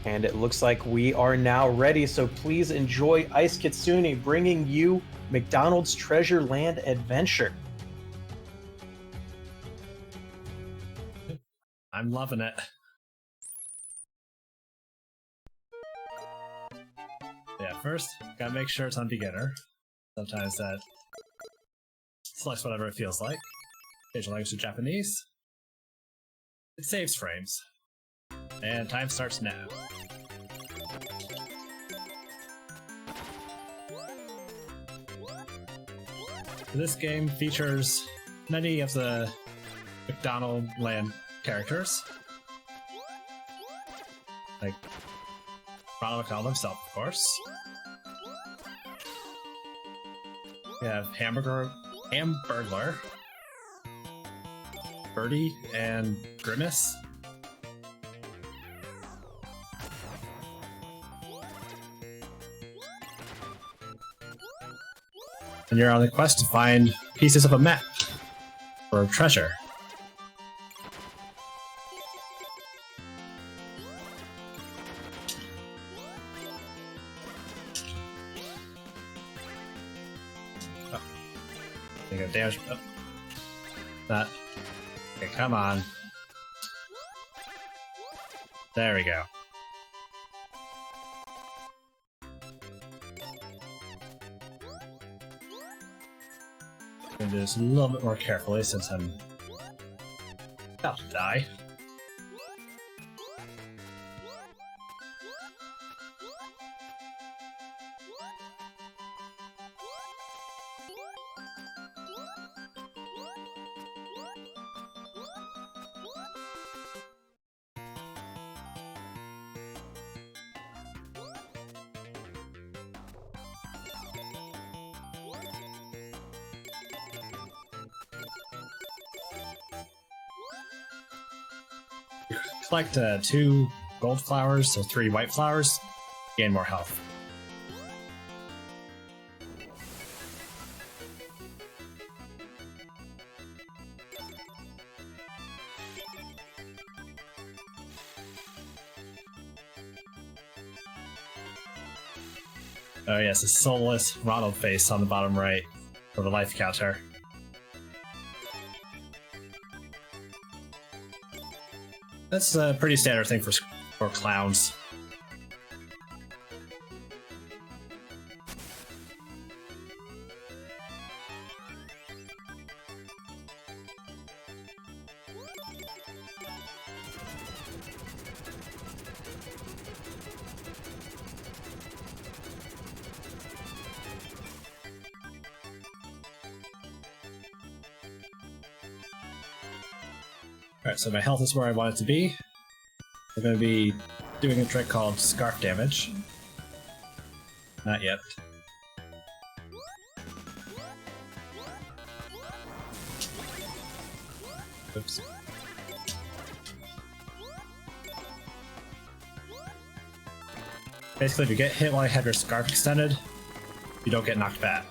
And it looks like we are now ready, so please enjoy Icekitsune bringing you McDonald's Treasure Land Adventure. I'm loving it. Yeah, first, gotta make sure it's on beginner. Sometimes that selects whatever it feels like. Change the language to Japanese. It saves frames. And time starts now. This game features many of the McDonald Land characters. Like Ronald McDonald himself, of course. We have Hamburglar, Birdie, and Grimace. And you're on the quest to find pieces of a map for treasure. Oh. You got damage. Oh. Not. Okay, come on. There we go. I'm gonna do this a little bit more carefully since I'm about to die. Collect 2 gold flowers, so 3 white flowers, gain more health. Oh yes, a soulless Ronald face on the bottom right for the life counter. That's a pretty standard thing for clowns. Alright, so my health is where I want it to be. I'm going to be doing a trick called Scarf Damage. Not yet. Oops. Basically, if you get hit while you have your scarf extended, you don't get knocked back.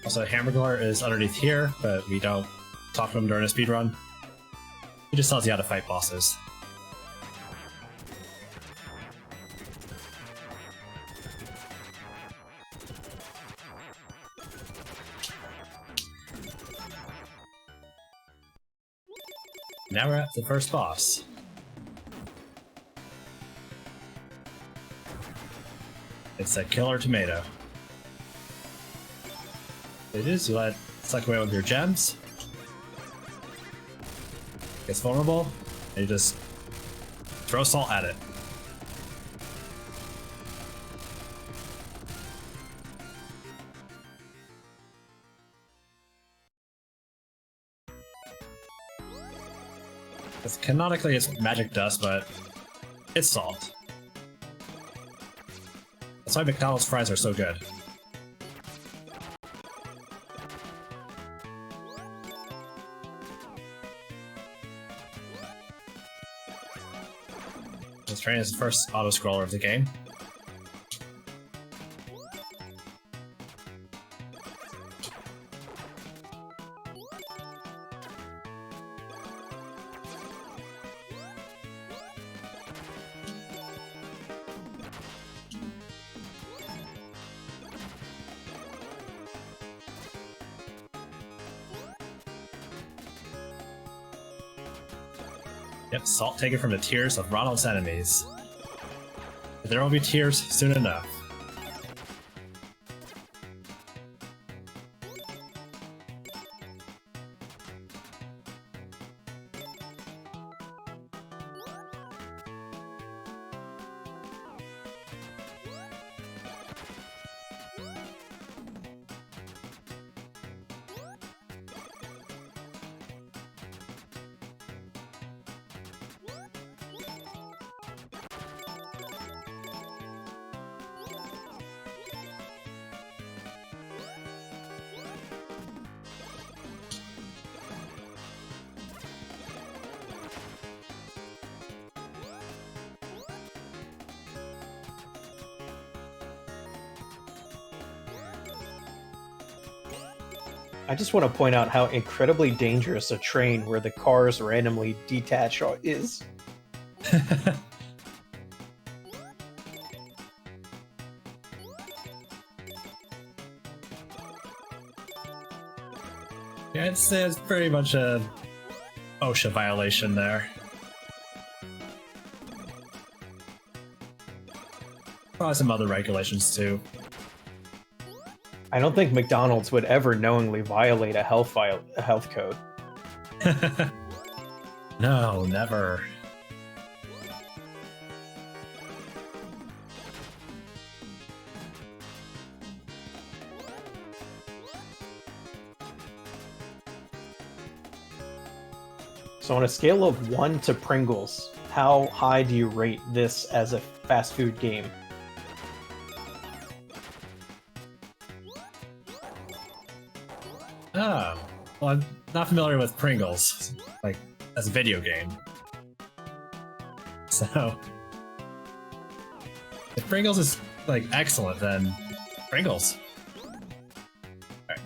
Also, Hamburglar is underneath here, but we don't talk to him during a speedrun. He just tells you how to fight bosses. Now we're at the first boss. It's a killer tomato. It is, you let it suck away with your gems. Gets vulnerable, and you just throw salt at it. Canonically it's magic dust, but it's salt. That's why McDonald's fries are so good. This train is the first auto-scroller of the game. Yep, salt taken from the tears of Ronald's enemies. There will be tears soon enough. I just want to point out how incredibly dangerous a train where the cars randomly detach is. Yeah, it's pretty much a OSHA violation there. Probably some other regulations too. I don't think McDonald's would ever knowingly violate a health code. No, never. So on a scale of 1 to Pringles, how high do you rate this as a fast food game? Oh, well, I'm not familiar with Pringles, like, as a video game. So, if Pringles is, like, excellent, then Pringles. Alright,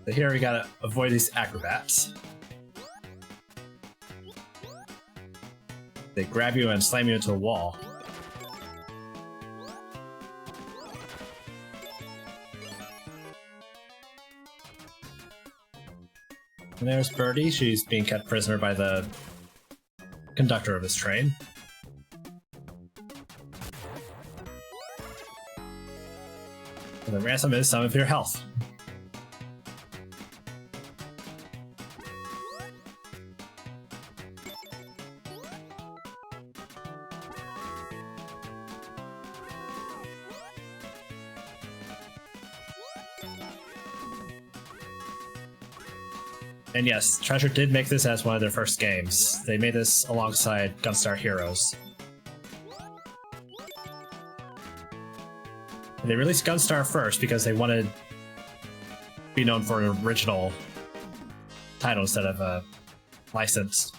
so here we gotta avoid these acrobats. They grab you and slam you into a wall. And there's Birdie. She's being kept prisoner by the conductor of this train. And the ransom is some of your health. And yes, Treasure did make this as one of their first games. They made this alongside Gunstar Heroes. And they released Gunstar first because they wanted to be known for an original title instead of a licensed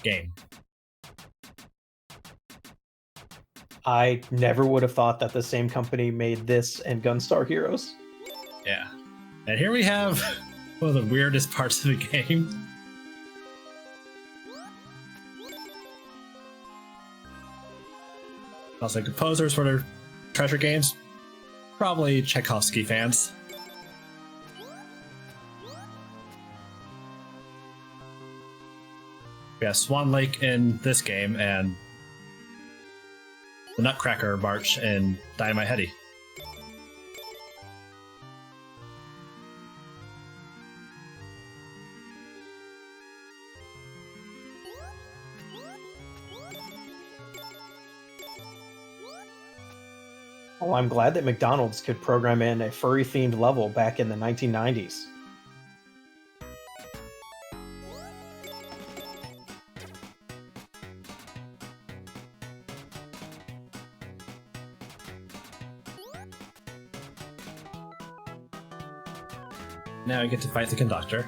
game. I never would have thought that the same company made this and Gunstar Heroes. Yeah. And here we have one of the weirdest parts of the game. Also, composers for their Treasure games, probably Tchaikovsky fans. We have Swan Lake in this game, and the Nutcracker March in Dynamite Heady. Well, I'm glad that McDonald's could program in a furry-themed level back in the 1990s. Now we get to fight the conductor.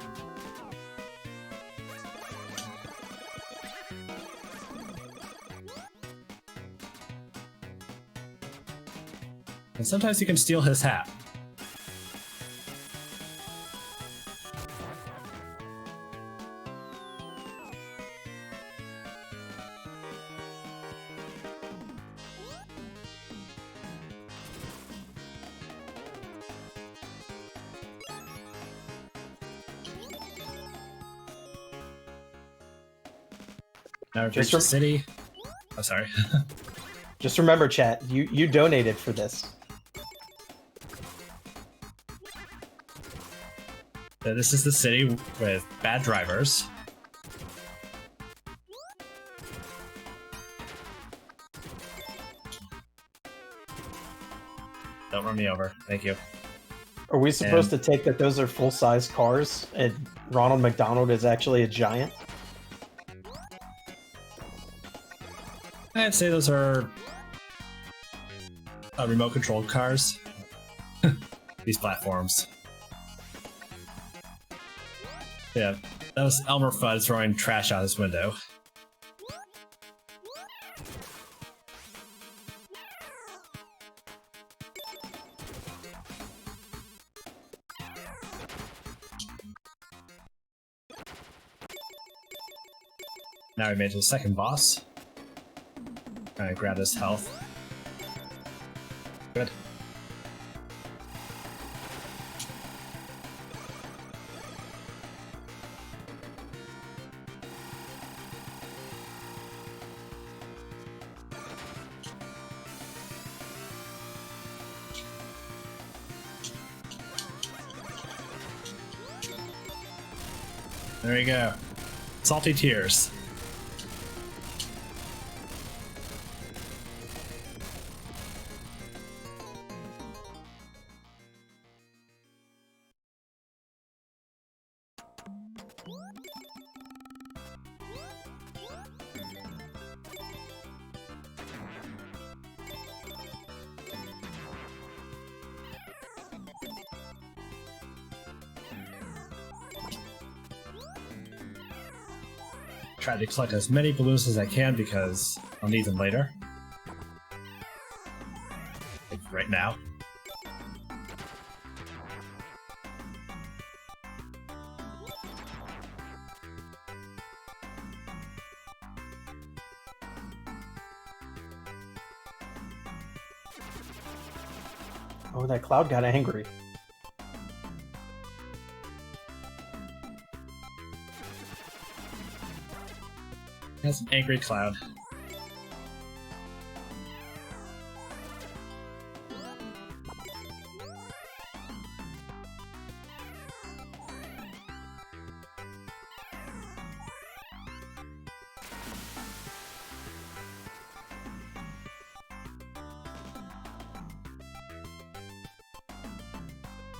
And sometimes you can steal his hat. Now we've reached the city. Oh, sorry. Just remember, chat, you donated for this. So this is the city with bad drivers. Don't run me over. Thank you. Are we supposed to take that those are full-size cars and Ronald McDonald is actually a giant? I'd say those are remote-controlled cars. These platforms. Yeah, that was Elmer Fudd throwing trash out his window. Now we made it to the second boss. Trying to grab his health. Good. There you go. Salty tears. Try to collect as many balloons as I can because I'll need them later. Like right now. Oh, that cloud got angry. That's an angry cloud.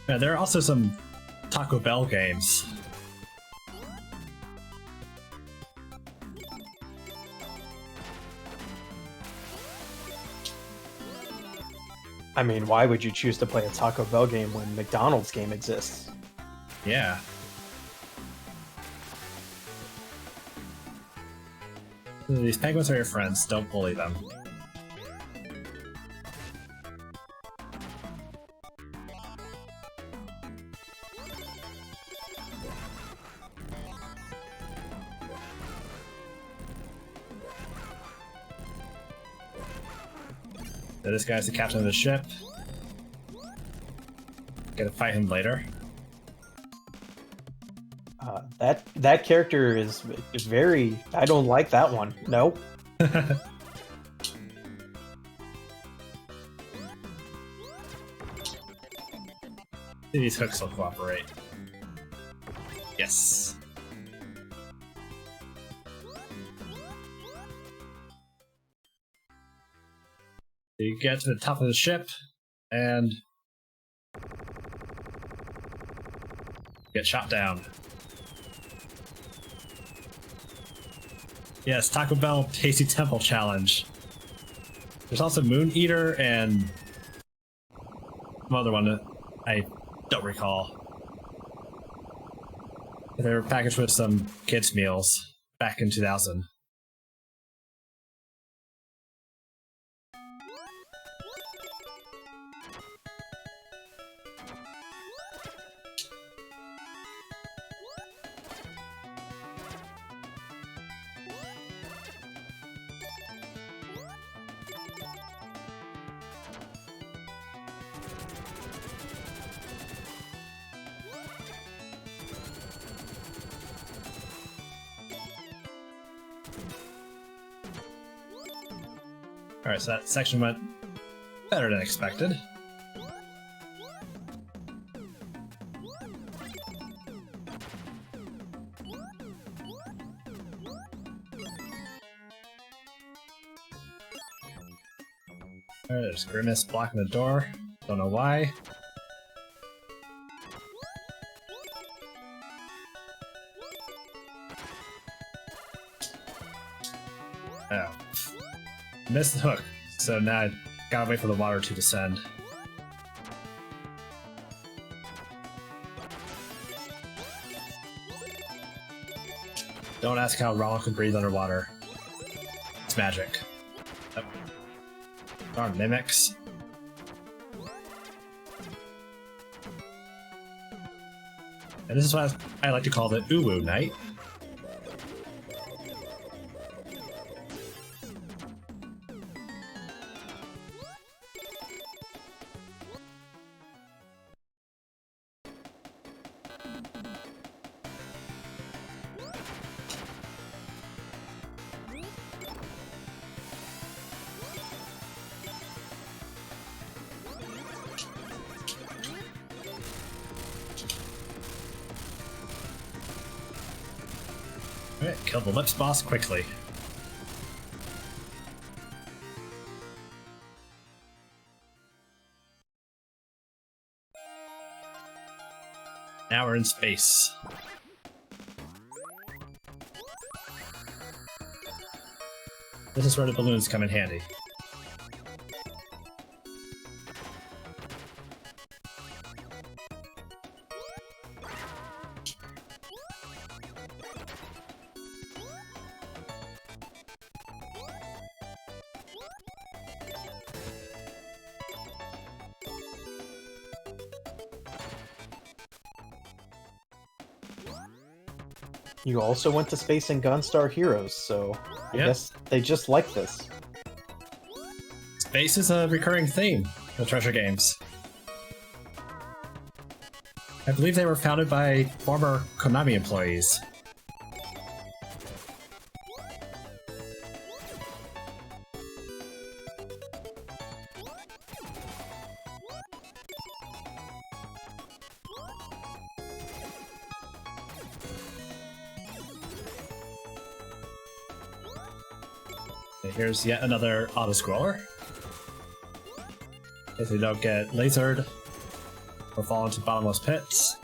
Yeah, there are also some Taco Bell games. I mean, why would you choose to play a Taco Bell game when McDonald's game exists? Yeah. These penguins are your friends, don't bully them. So this guy's the captain of the ship. Gotta fight him later. That character is very... I don't like that one. No. These hooks will cooperate. Yes. You get to the top of the ship and get shot down. Yes, Taco Bell Tasty Temple Challenge. There's also Moon Eater and some other one that I don't recall. They were packaged with some kids' meals back in 2000. Alright, so that section went better than expected. Alright, there's Grimace blocking the door. Don't know why. Oh. Missed the hook, so now I gotta wait for the water to descend. Don't ask how Ronald can breathe underwater. It's magic. Yep. Darn mimics. And this is what I like to call the Uwu Night. Alright, kill the Lips boss quickly. Now we're in space. This is where the balloons come in handy. You also went to space in Gunstar Heroes, so I guess they just like this. Space is a recurring theme in treasure games. I believe they were founded by former Konami employees. Here's yet another auto-scroller. If they don't get lasered or fall into bottomless pits.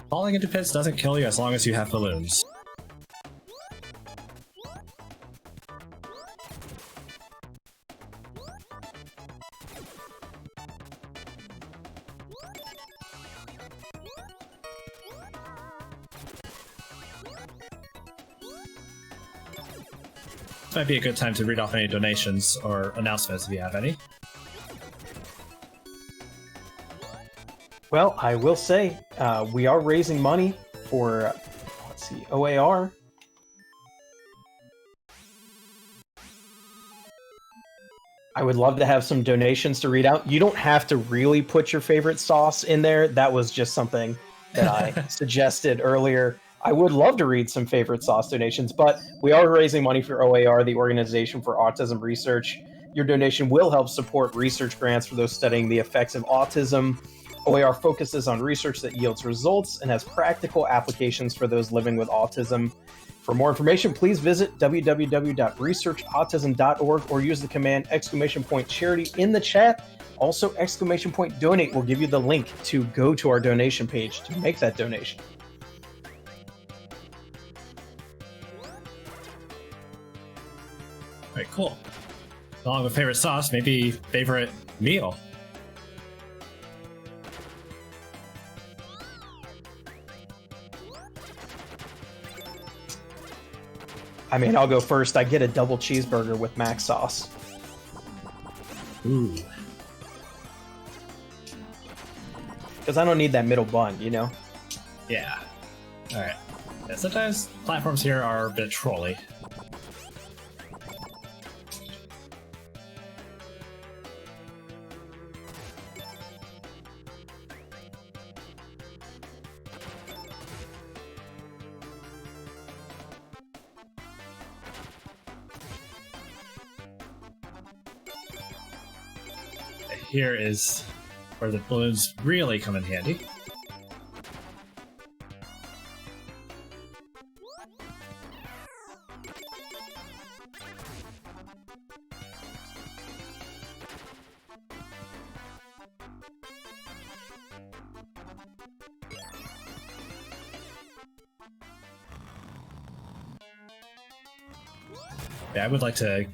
Falling into pits doesn't kill you as long as you have balloons. This might be a good time to read off any donations or announcements if you have any. Well, I will say, we are raising money for, let's see, OAR. I would love to have some donations to read out. You don't have to really put your favorite sauce in there. That was just something that I suggested earlier. I would love to read some favorite sauce donations, but we are raising money for OAR, the Organization for Autism Research. Your donation will help support research grants for those studying the effects of autism. OAR focuses on research that yields results and has practical applications for those living with autism. For more information, please visit www.researchautism.org or use the command !charity in the chat. Also, !donate will give you the link to go to our donation page to make that donation. Alright, cool. Along with favorite sauce, maybe favorite meal. I mean, I'll go first. I get a double cheeseburger with mac sauce. Ooh. Because I don't need that middle bun, you know? Yeah. Alright. Yeah, sometimes platforms here are a bit trolly. Here is where the balloons really come in handy. Yeah, I would like to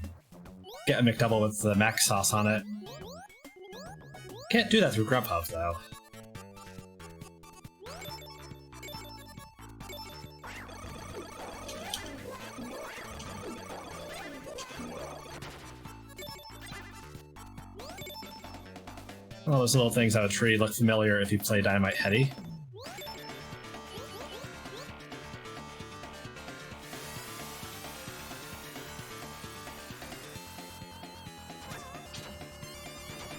get a McDouble with the mac sauce on it. Can't do that through Grubhub, though. All those little things on a tree look familiar if you play Dynamite Heady.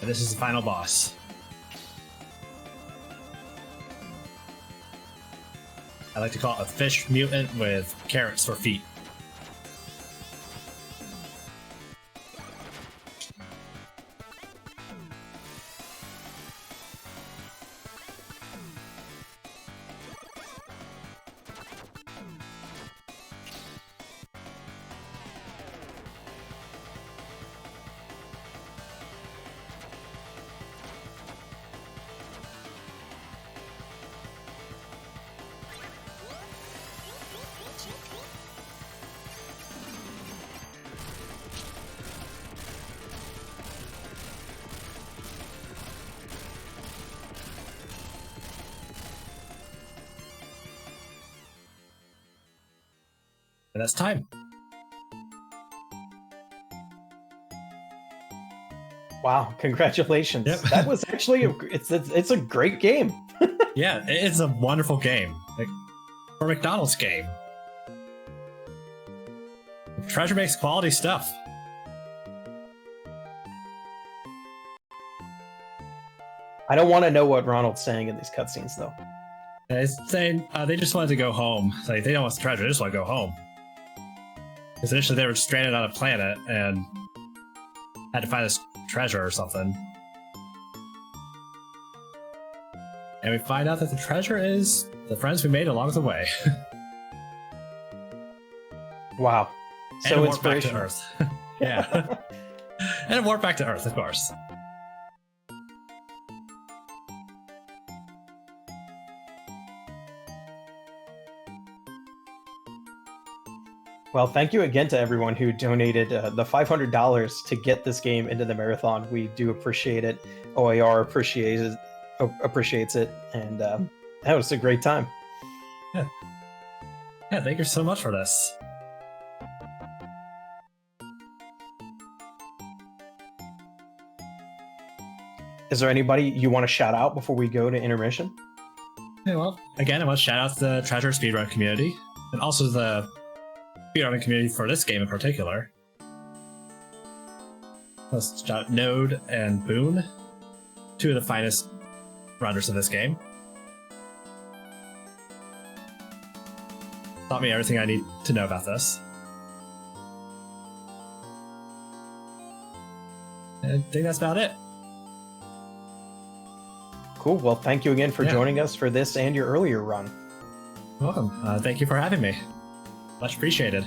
And this is the final boss. I like to call it a fish mutant with carrots for feet. And that's time. Wow, congratulations. Yep. That was actually it's a great game. Yeah, it's a wonderful game. Like, for a McDonald's game. Treasure makes quality stuff. I don't want to know what Ronald's saying in these cutscenes, though. It's saying they just wanted to go home. Like, they don't want the treasure, they just want to go home. Because initially they were stranded on a planet and had to find this treasure or something. And we find out that the treasure is the friends we made along the way. Wow. And So a warp back to inspirational. Earth. Yeah. And a warp back to Earth, of course. Well, thank you again to everyone who donated the $500 to get this game into the marathon. We do appreciate it. OAR appreciates it, and that was a great time. Yeah, thank you so much for this. Is there anybody you want to shout out before we go to intermission? Yeah, well, again, I want to shout out the Treasure Speedrun community, and also the speedrunning community for this game in particular. Let's shout out Node and Boone, two of the finest runners of this game. Taught me everything I need to know about this. And I think that's about it. Cool. Well, thank you again for joining us for this and your earlier run. Welcome. Thank you for having me. Much appreciated.